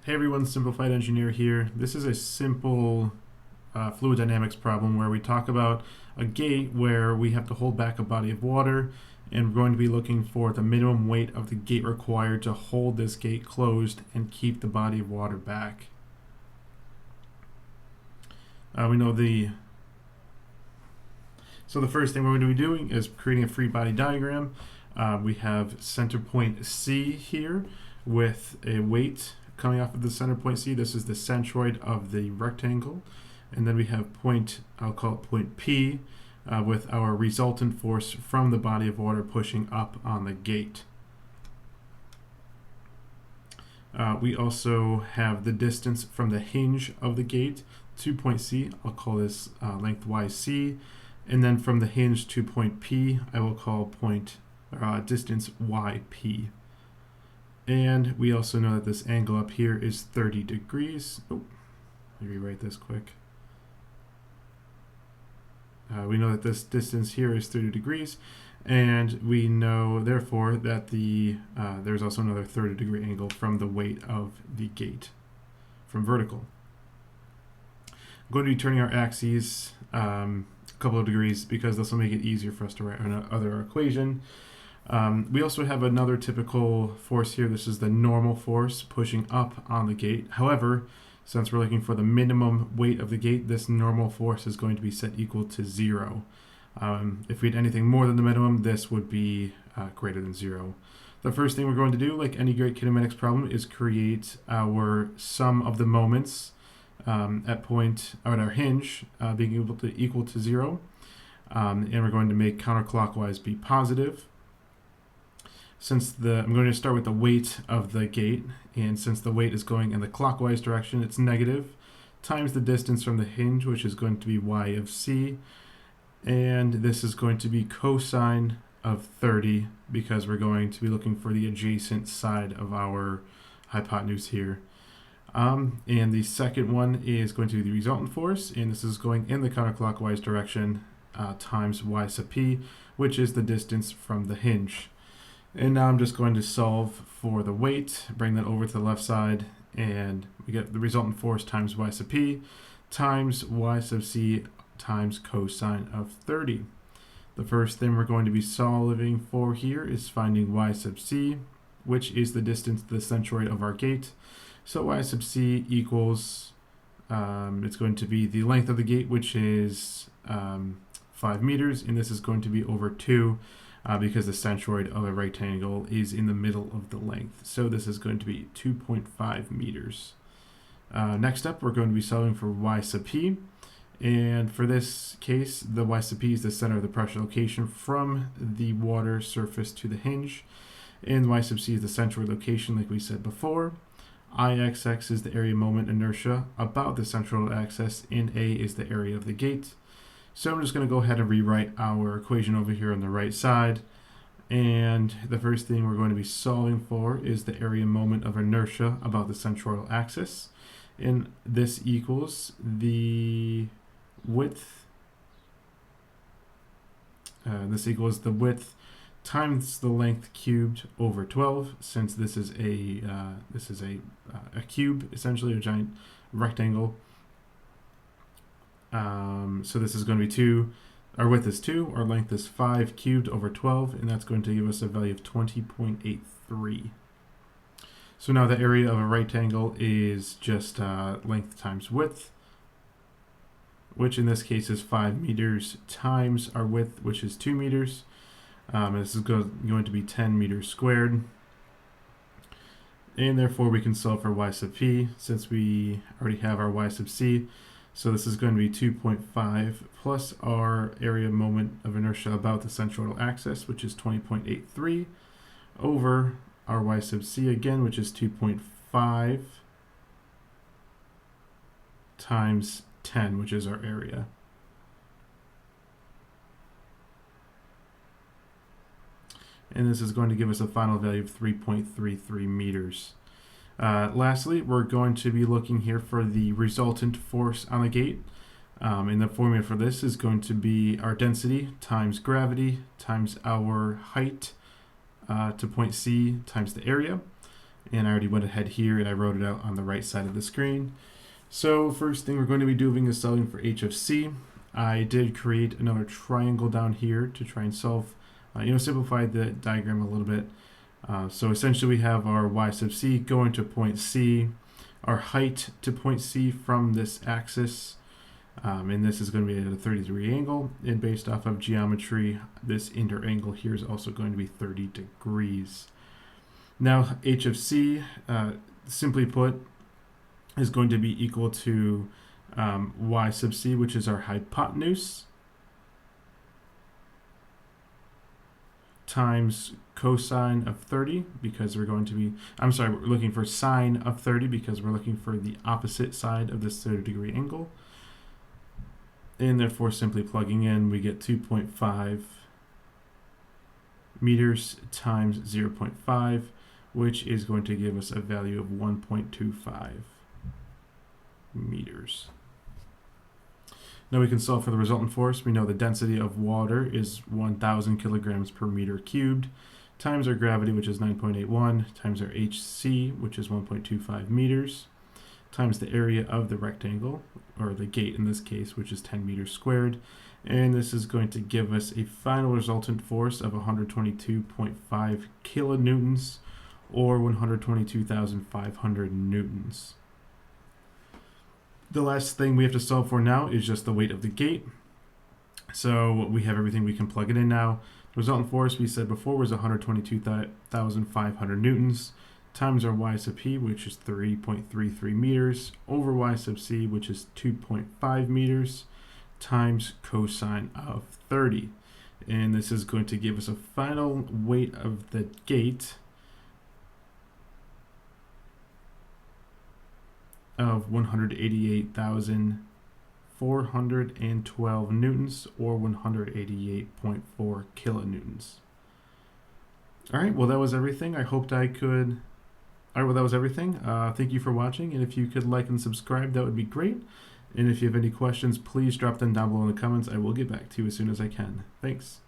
Hey everyone, Simplified Engineer here. This is a simple fluid dynamics problem where we talk about a gate where we have to hold back a body of water, and we're going to be looking for the minimum weight of the gate required to hold this gate closed and keep the body of water back. So the first thing we're going to be doing is creating a free body diagram. We have center point C here with a weight coming off of the center point C. This is the centroid of the rectangle. And then we have point, I'll call it point P, with our resultant force from the body of water pushing up on the gate. We also have the distance from the hinge of the gate to point C. I'll call this length YC. And then from the hinge to point P, I will call distance YP. And we also know that this angle up here is 30 degrees. Oh, let me rewrite this quick. We know that this distance here is 30 degrees, and we know, therefore, that there's also another 30-degree angle from the weight of the gate from vertical. I'm going to be turning our axes a couple of degrees because this will make it easier for us to write another equation. We also have another typical force here. This is the normal force pushing up on the gate. However, since we're looking for the minimum weight of the gate, this normal force is going to be set equal to 0. If we had anything more than the minimum, this would be greater than 0. The first thing we're going to do, like any great kinematics problem, is create our sum of the moments at our hinge being able to equal to 0. And we're going to make counterclockwise be positive. I'm going to start with the weight of the gate, and since the weight is going in the clockwise direction, it's negative, times the distance from the hinge, which is going to be y of c, and this is going to be cosine of 30, because we're going to be looking for the adjacent side of our hypotenuse here. And the second one is going to be the resultant force, and this is going in the counterclockwise direction, times y sub p, which is the distance from the hinge. And now I'm just going to solve for the weight, bring that over to the left side, and we get the resultant force times y sub p times y sub c times cosine of 30. The first thing we're going to be solving for here is finding y sub c, which is the distance to the centroid of our gate. So y sub c equals, it's going to be the length of the gate, which is 5 meters, and this is going to be over 2. Because the centroid of a rectangle is in the middle of the length. So this is going to be 2.5 meters. Next up, we're going to be solving for y sub p. And for this case, the y sub p is the center of the pressure location from the water surface to the hinge. And y sub c is the centroid location, like we said before. Ixx is the area moment inertia about the central axis, and A is the area of the gate. So I'm just going to go ahead and rewrite our equation over here on the right side. And the first thing we're going to be solving for is the area moment of inertia about the centroidal axis. And this equals the width. This equals the width times the length cubed over 12, since this is a cube, essentially a giant rectangle. So this is going to be 2, our width is 2, our length is 5 cubed over 12, and that's going to give us a value of 20.83. So now the area of a rectangle is just length times width, which in this case is 5 meters times our width, which is 2 meters. This is going to be 10 meters squared. And therefore we can solve for y sub p, since we already have our y sub c. So this is going to be 2.5 plus our area moment of inertia about the centroidal axis, which is 20.83, over our y sub c again, which is 2.5 times 10, which is our area. And this is going to give us a final value of 3.33 meters. Lastly, we're going to be looking here for the resultant force on the gate. And the formula for this is going to be our density times gravity times our height to point C times the area. And I already went ahead here and I wrote it out on the right side of the screen. So first thing we're going to be doing is solving for h of c. I did create another triangle down here to try and solve, simplify the diagram a little bit. So essentially we have our y sub c going to point C, our height to point C from this axis, and this is going to be at a 30-degree angle, and based off of geometry, this inner angle here is also going to be 30 degrees. Now h of c, simply put, is going to be equal to y sub c, which is our hypotenuse, times cosine of 30, because we're looking for sine of 30 because we're looking for the opposite side of this 30-degree angle. And therefore, simply plugging in, we get 2.5 meters times 0.5, which is going to give us a value of 1.25 meters. Now we can solve for the resultant force. We know the density of water is 1,000 kilograms per meter cubed, times our gravity, which is 9.81, times our HC, which is 1.25 meters, times the area of the rectangle, or the gate in this case, which is 10 meters squared. And this is going to give us a final resultant force of 122.5 kilonewtons, or 122,500 newtons. The last thing we have to solve for now is just the weight of the gate. So we have everything we can plug it in now. The resultant force we said before was 122,500 newtons, times our y sub p, which is 3.33 meters, over y sub c, which is 2.5 meters, times cosine of 30. And this is going to give us a final weight of the gate of 188,412 newtons, or 188.4 kilonewtons. All right, well, that was everything. That was everything. Thank you for watching, and if you could like and subscribe, that would be great. And if you have any questions, please drop them down below in the comments. I will get back to you as soon as I can. Thanks.